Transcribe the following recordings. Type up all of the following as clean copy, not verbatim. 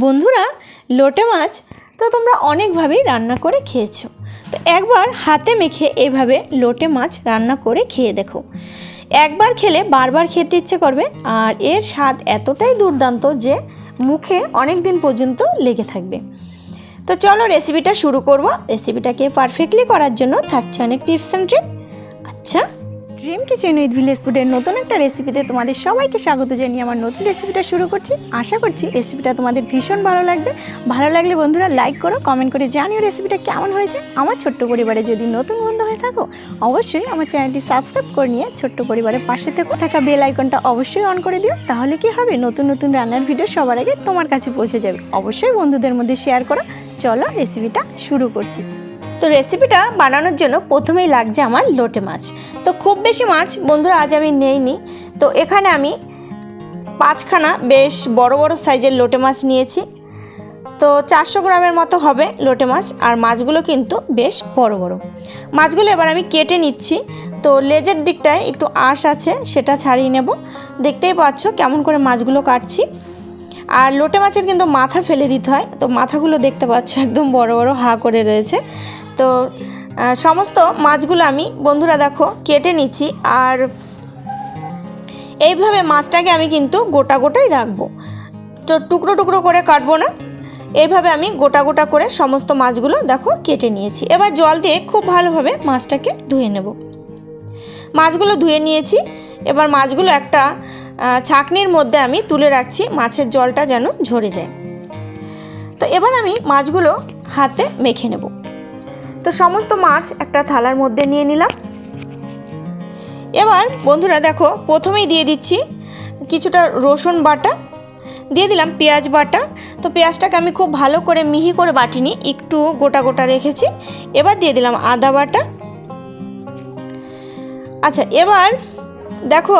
বন্ধুরা, লোটে মাছ তো তোমরা অনেকভাবেই রান্না করে খেয়েছো। তো একবার হাতে মেখে এভাবে লোটে মাছ রান্না করে খেয়ে দেখো। একবার খেলে বারবার খেতে ইচ্ছে করবে, আর এর স্বাদ এতটাই দুর্দান্ত যে মুখে অনেক দিন পর্যন্ত লেগে থাকবে। তো চলো রেসিপিটা শুরু করব। রেসিপিটাকে পারফেক্টলি করার জন্য থাকছে অনেক টিপস অ্যান্ড ট্রিক। আচ্ছা, ড্রিম কিচেন উইথ ভিলেজ ফুডের নতুন একটা রেসিপিতে তোমাদের সবাইকে স্বাগত জানিয়ে আমার নতুন রেসিপিটা শুরু করছি। আশা করছি রেসিপিটা তোমাদের ভীষণ ভালো লাগবে। ভালো লাগলে বন্ধুরা লাইক করো, কমেন্ট করে জানিও রেসিপিটা কেমন হয়েছে। আমার ছোট্ট পরিবারে যদি নতুন বন্ধু হয়ে থাকো, অবশ্যই আমার চ্যানেলটি সাবস্ক্রাইব করে নিয়ে ছোট্ট পরিবারের পাশে থাকা বেল আইকনটা অবশ্যই অন করে দিও। তাহলে কি হবে, নতুন নতুন রান্নার ভিডিও সবার আগে তোমার কাছে পৌঁছে যাবে। অবশ্যই বন্ধুদের মধ্যে শেয়ার করো। চলো রেসিপিটা শুরু করছি। তো রেসিপিটা বানানোর জন্য প্রথমেই লাগছে আমার লোটে মাছ। তো খুব বেশি মাছ বন্ধুরা আজ আমি নেইনি। তো এখানে আমি 5খানা বেশ বড় বড় সাইজের লোটে মাছ নিয়েছি। তো 400 গ্রামের মতো হবে লোটে মাছ, আর মাছগুলো কিন্তু বেশ বড় বড় মাছগুলো। এবার আমি কেটে নিচ্ছি। তো লেজের দিকটায় একটু আঁশ আছে, সেটা ছাড়িয়ে নেব। দেখতেই পাচ্ছ কেমন করে মাছগুলো কাটছি। আর লোটে মাছের কিন্তু মাথা ফেলে দিতে হয়। তো মাথাগুলো দেখতে পাচ্ছ একদম বড় বড় হা করে রয়েছে। তো সমস্ত মাছগুলো আমি বন্ধুরা দেখো কেটে নিচ্ছি। আর এইভাবে মাছটাকে আমি কিন্তু গোটা গোটাই রাখবো। তো টুকরো টুকরো করে কাটবো না, এইভাবে আমি গোটা গোটা করে সমস্ত মাছগুলো দেখো কেটে নিয়েছি। এবার জল দিয়ে খুব ভালোভাবে মাছটাকে ধুয়ে নেব। মাছগুলো ধুয়ে নিয়েছি। এবার মাছগুলো একটা ছাঁকনির মধ্যে আমি তুলে রাখছি, মাছের জলটা যেন ঝরে যায়। তো এবার আমি মাছগুলো হাতে মেখে নেব। তো সমস্ত মাছ একটা থালার মধ্যে নিয়ে নিলাম। এবার বন্ধুরা দেখো প্রথমেই দিয়ে দিচ্ছি কিছুটা রসুন বাটা, দিয়ে দিলাম পেঁয়াজ বাটা। তো পেঁয়াজটাকে আমি খুব ভালো করে মিহি করে বাটিনি, একটু গোটা গোটা রেখেছি। এবার দিয়ে দিলাম আদা বাটা। আচ্ছা, এবার দেখো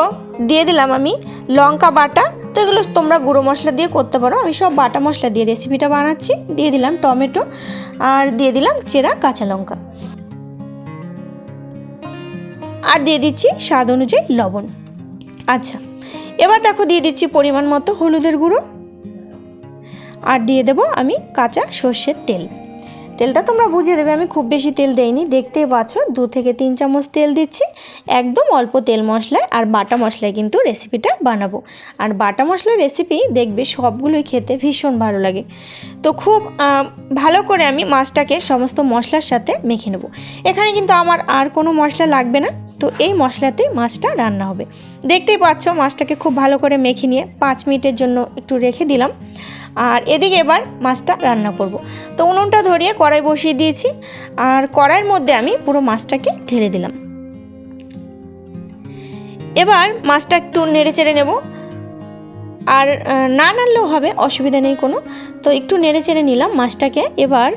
দিয়ে দিলাম আমি লঙ্কা বাটা। তো এগুলো তোমরা গুঁড়ো মশলা দিয়ে করতে পারো, আমি সব বাটা মশলা দিয়ে রেসিপিটা বানাচ্ছি। দিয়ে দিলাম টমেটো, আর দিয়ে দিলাম চেরা কাঁচা লঙ্কা, আর দিয়ে দিচ্ছি স্বাদ অনুযায়ী লবণ। আচ্ছা, এবার দেখো দিয়ে দিচ্ছি পরিমাণ মতো হলুদের গুঁড়ো, আর দিয়ে দেবো আমি কাঁচা সর্ষের তেল। তেলটা তোমরা বুঝিয়ে দেবে, আমি খুব বেশি তেল দেইনি, দেখতেই পাচ্ছ 2 থেকে 3 চামচ তেল দিচ্ছি। একদম অল্প তেল মশলায় আর বাটা মশলায় কিন্তু রেসিপিটা বানাবো। আর বাটা মশলার রেসিপি দেখবে সবগুলোই খেতে ভীষণ ভালো লাগে। তো খুব ভালো করে আমি মাছটাকে সমস্ত মশলার সাথে মেখে নেব। এখানে কিন্তু আমার আর কোনো মশলা লাগবে না। তো এই মশলাতেই মাছটা রান্না হবে। দেখতেই পাচ্ছ মাছটাকে খুব ভালো করে মেখে নিয়ে 5 মিনিটের জন্য একটু রেখে দিলাম। আর এদিকে এবার মাছটা রান্না করব। তো উনুনটা ধরিয়ে কড়াই বসিয়ে দিয়েছি, আর কড়াইয়ের মধ্যে আমি পুরো মাছটাকে ঢেলে দিলাম। এবার মাছটা একটু নেড়ে চেড়ে নেব, আর না নাড়লেও হবে, অসুবিধা নেই কোনো। তো একটু নেড়ে চেড়ে নিলাম মাছটাকে। এবার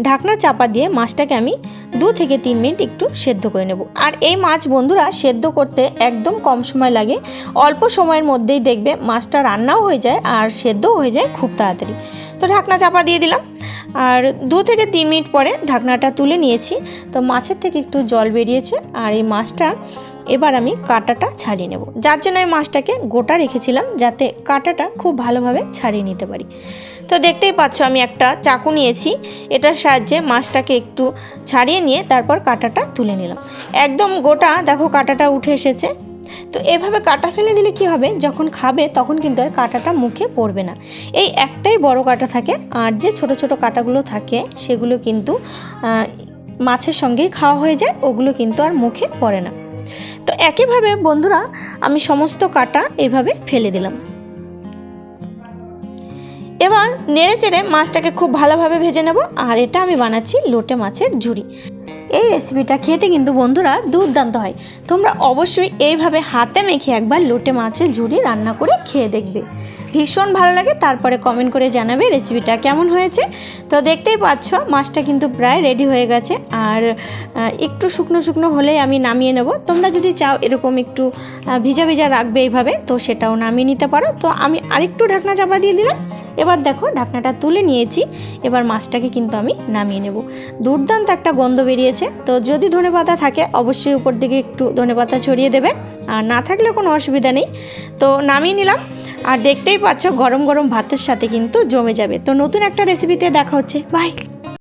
ঢাকনা চাপা দিয়ে মাছটাকে আমি 2 থেকে 3 মিনিট একটু সেদ্ধ করে নেব। আর এই মাছ বন্ধুরা সেদ্ধ করতে একদম কম সময় লাগে, অল্প সময়ের মধ্যেই দেখবে মাছটা রান্নাও হয়ে যায় আর সেদ্ধও হয়ে যায় খুব তাড়াতাড়ি। তো ঢাকনা চাপা দিয়ে দিলাম, আর 2 থেকে 3 মিনিট পরে ঢাকনাটা তুলে নিয়েছি। তো মাছের থেকে একটু জল বেরিয়েছে, আর এই মাছটা এবার আমি কাঁটাটা ছাড়িয়ে নেব। যার জন্য আমি মাছটাকে গোটা রেখেছিলাম, যাতে কাঁটাটা খুব ভালোভাবে ছাড়িয়ে নিতে পারি। তো দেখতেই পাচ্ছ আমি একটা চাকু নিয়েছি, এটার সাহায্যে মাছটাকে একটু ছাড়িয়ে নিয়ে তারপর কাঁটাটা তুলে নিলাম। একদম গোটা দেখো কাঁটাটা উঠে এসেছে। তো এভাবে কাঁটা ফেলে দিলে কি হবে, যখন খাবে তখন কিন্তু আর কাঁটাটা মুখে পড়বে না। এই একটাই বড় কাঁটা থাকে, আর যে ছোট ছোট কাঁটাগুলো থাকে সেগুলো কিন্তু মাছের সঙ্গেই খাওয়া হয়ে যায়, ওগুলো কিন্তু আর মুখে পড়ে না। তো একইভাবে বন্ধুরা আমি সমস্ত কাঁটা এভাবে ফেলে দিলাম। এবার নেড়ে চেড়ে মাছটাকে খুব ভালোভাবে ভেজে নেব। আর এটা আমি বানাচ্ছি লোটে মাছের ঝুরি। এই রেসিপিটা খেতে কিন্তু বন্ধুরা দুর্দান্ত হয়। তোমরা অবশ্যই এইভাবে হাতে মেখে একবার লোটে মাছের ঝুরি রান্না করে খেয়ে দেখবে, ভীষণ ভালো লাগে। তারপরে কমেন্ট করে জানাবে রেসিপিটা কেমন হয়েছে। তো দেখতেই পাচ্ছ মাছটা কিন্তু প্রায় রেডি হয়ে গেছে, আর একটু শুকনো শুকনো হলেই আমি নামিয়ে নেব। তোমরা যদি চাও এরকম একটু ভিজা ভিজা রাখবে এইভাবে, তো সেটাও নামিয়ে নিতে পারো। তো আমি আরেকটু ঢাকনা চাপা দিয়ে দিলাম। এবার দেখো ঢাকনাটা তুলে নিয়েছি। এবার মাছটাকে কিন্তু আমি নামিয়ে নেব। দুর্দান্ত একটা গন্ধ বেরিয়েছে। গেছে। তো যদি ধনেপাতা থাকে অবশ্যই উপর দিকে একটু ধনেপাতা ছড়িয়ে দেবে, আর না থাকলে কোনো অসুবিধা নেই। তো নামিয়ে নিলাম, আর দেখতেই পাচ্ছ গরম গরম ভাতের সাথে কিন্তু জমে যাবে। তো নতুন একটা রেসিপিতে দেখা হচ্ছে, বাই।